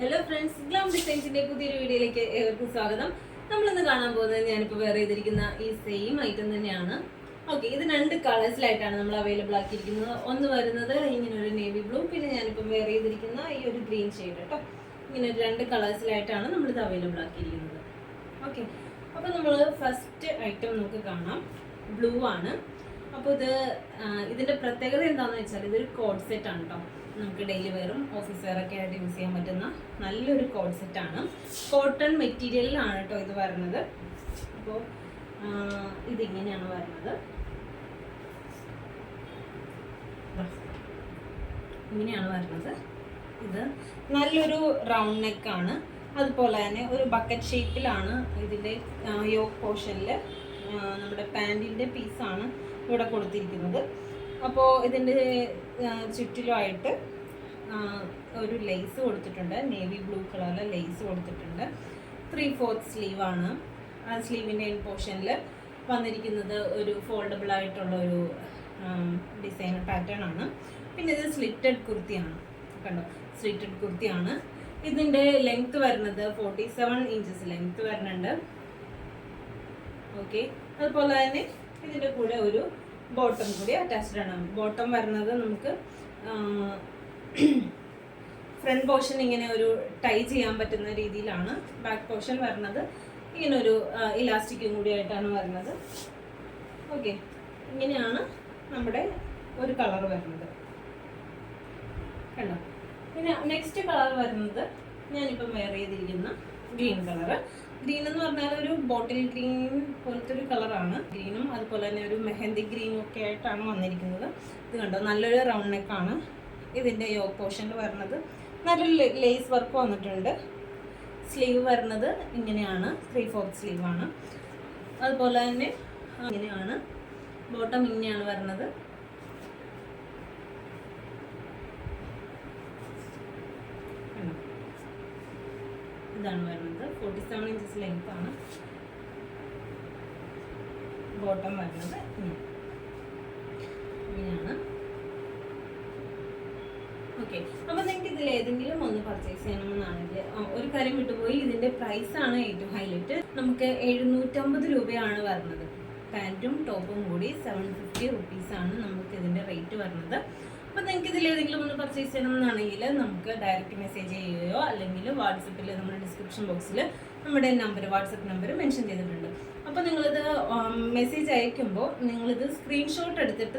Hello friends, glam ഡിസൈൻസിന്റെ പുതിയൊരു വീഡിയോയിലേക്ക് ഏവർക്കും സ്വാഗതം. നമ്മളിന്ന് കാണാൻ പോകുന്നത് ഞാനിപ്പോൾ വെയർ ചെയ്തിരിക്കുന്ന ഈ സെയിം ഐറ്റം തന്നെയാണ്. ഓക്കെ, ഇത് രണ്ട് കളേഴ്സിലായിട്ടാണ് നമ്മൾ അവൈലബിൾ ആക്കിയിരിക്കുന്നത്. ഒന്ന് വരുന്നത് ഇങ്ങനെ ഒരു നേവി ബ്ലൂ, പിന്നെ ഞാനിപ്പം വെയർ ചെയ്തിരിക്കുന്ന ഈ ഒരു ഗ്രീൻ ഷെയ്ഡ് കേട്ടോ. ഇങ്ങനെ രണ്ട് കളേഴ്സിലായിട്ടാണ് നമ്മളിത് അവൈലബിൾ ആക്കിയിരിക്കുന്നത്. ഓക്കെ, അപ്പോൾ നമ്മൾ ഫസ്റ്റ് ഐറ്റം നമുക്ക് കാണാം, ബ്ലൂ ആണ്. അപ്പോൾ ഇതിൻ്റെ പ്രത്യേകത എന്താണെന്ന് വെച്ചാൽ ഇതൊരു കോഡ് സെറ്റ് ആണ് കേട്ടോ. നമുക്ക് ഡെയിലി വെയറും ഓഫീസ് വെയറൊക്കെ ആയിട്ട് യൂസ് ചെയ്യാൻ പറ്റുന്ന നല്ലൊരു കോഡ് സെറ്റാണ്. കോട്ടൺ മെറ്റീരിയലിലാണ് കേട്ടോ ഇത് വരുന്നത്. അപ്പോൾ ഇതിങ്ങനെയാണ് വരുന്നത്. ഇങ്ങനെയാണ് വരുന്നത്. ഇത് നല്ലൊരു റൗണ്ട് നെക്കാണ്. അതുപോലെ തന്നെ ഒരു ബക്കറ്റ് ഷേപ്പിലാണ് ഇതിൻ്റെ യോക്ക് പോർഷനിൽ നമ്മുടെ പാൻറ്റിൻ്റെ പീസാണ് ഇവിടെ കൊടുത്തിരിക്കുന്നത്. അപ്പോൾ ഇതിൻ്റെ ചുറ്റിലുമായിട്ട് ഒരു ലേസ് കൊടുത്തിട്ടുണ്ട്. നേവി ബ്ലൂ കളറിലെ ലേസ് കൊടുത്തിട്ടുണ്ട്. 3/4 സ്ലീവാണ്. ആ സ്ലീവിൻ്റെ എൻ പോർഷനിൽ വന്നിരിക്കുന്നത് ഒരു ഫോൾഡബിൾ ആയിട്ടുള്ള ഒരു ഡിസൈൻ പാറ്റേൺ ആണ്. പിന്നെ ഇത് സ്ലിറ്റഡ് കുർത്തിയാണ്, കണ്ടോ, സ്ലിറ്റഡ് കുർത്തിയാണ്. ഇതിൻ്റെ ലെങ്ത് വരുന്നത് 47 ഇഞ്ചസ് ലെങ്ത് വരുന്നുണ്ട്. ഓക്കെ, അതുപോലെ തന്നെ ഇതിൻ്റെ കൂടെ ഒരു ബോട്ടം കൂടി അറ്റാച്ച്ഡ് ആണ്. ബോട്ടം വരുന്നത് നമുക്ക് ഫ്രണ്ട് പോർഷൻ ഇങ്ങനെ ഒരു ടൈ ചെയ്യാൻ പറ്റുന്ന രീതിയിലാണ്. ബാക്ക് പോർഷൻ വരുന്നത് ഇങ്ങനെ ഒരു ഇലാസ്റ്റിക്കും കൂടി ആയിട്ടാണ് വരുന്നത്. ഓക്കെ, ഇങ്ങനെയാണ് നമ്മുടെ ഒരു കളർ വരുന്നത്, കണ്ടോ. പിന്നെ നെക്സ്റ്റ് കളർ വരുന്നത് ഞാനിപ്പം വെയർ ചെയ്തിരിക്കുന്ന ഗ്രീൻ കളറ്. ഗ്രീൻ എന്ന് പറഞ്ഞാൽ ഒരു ബോട്ടിൽ ഗ്രീൻ പോലത്തെ ഒരു കളറാണ്. ഗ്രീനും അതുപോലെ തന്നെ ഒരു മെഹന്തി ഗ്രീനും ഒക്കെ ആയിട്ടാണ് വന്നിരിക്കുന്നത്. ഇത് കണ്ടോ, നല്ലൊരു റൗണ്ട് നെക്കാണ്. ഇതിൻ്റെ യോക്ക് പോർഷനിൽ വരുന്നത് നല്ലൊരു ലേസ് വർക്ക് വന്നിട്ടുണ്ട്. സ്ലീവ് വരുന്നത് ഇങ്ങനെയാണ്, 3/4 സ്ലീവാണ്. അതുപോലെ തന്നെ ഇങ്ങനെയാണ് ബോട്ടം, ഇങ്ങനെയാണ് വരുന്നത്. ഇതാണ് വരുന്നത്. 47 ഇഞ്ചസ് ലെങ്ത് ആണ് ബോട്ടം വരുന്നത്. ഇങ്ങനെയാണ്. ഓക്കെ, അപ്പോൾ നിങ്ങൾക്ക് ഇതിൽ ഏതെങ്കിലും ഒന്ന് പർച്ചേസ് ചെയ്യണമെന്നാണെങ്കിൽ ഒരു കാര്യം വിട്ടുപോയി, ഇതിൻ്റെ പ്രൈസാണ് ഏറ്റവും ഹൈലൈറ്റ്. നമുക്ക് 750 രൂപയാണ് വരുന്നത്. പാൻറ്റും ടോപ്പും കൂടി 750 റുപ്പീസാണ് നമുക്ക് ഇതിൻ്റെ റേറ്റ് വരുന്നത്. അപ്പോൾ നിങ്ങൾക്ക് ഇതിൽ ഏതെങ്കിലും ഒന്ന് പർച്ചേസ് ചെയ്യണമെന്നാണെങ്കിൽ നമുക്ക് ഡയറക്റ്റ് മെസ്സേജ് ചെയ്യുകയോ അല്ലെങ്കിൽ വാട്സപ്പിൽ നമ്മുടെ ഡിസ്ക്രിപ്ഷൻ ബോക്സിൽ നമ്മുടെ വാട്സപ്പ് നമ്പർ മെൻഷൻ ചെയ്തിട്ടുണ്ട്. അപ്പോൾ നിങ്ങളിത് മെസ്സേജ് അയക്കുമ്പോൾ നിങ്ങളിത് സ്ക്രീൻഷോട്ട് എടുത്തിട്ട്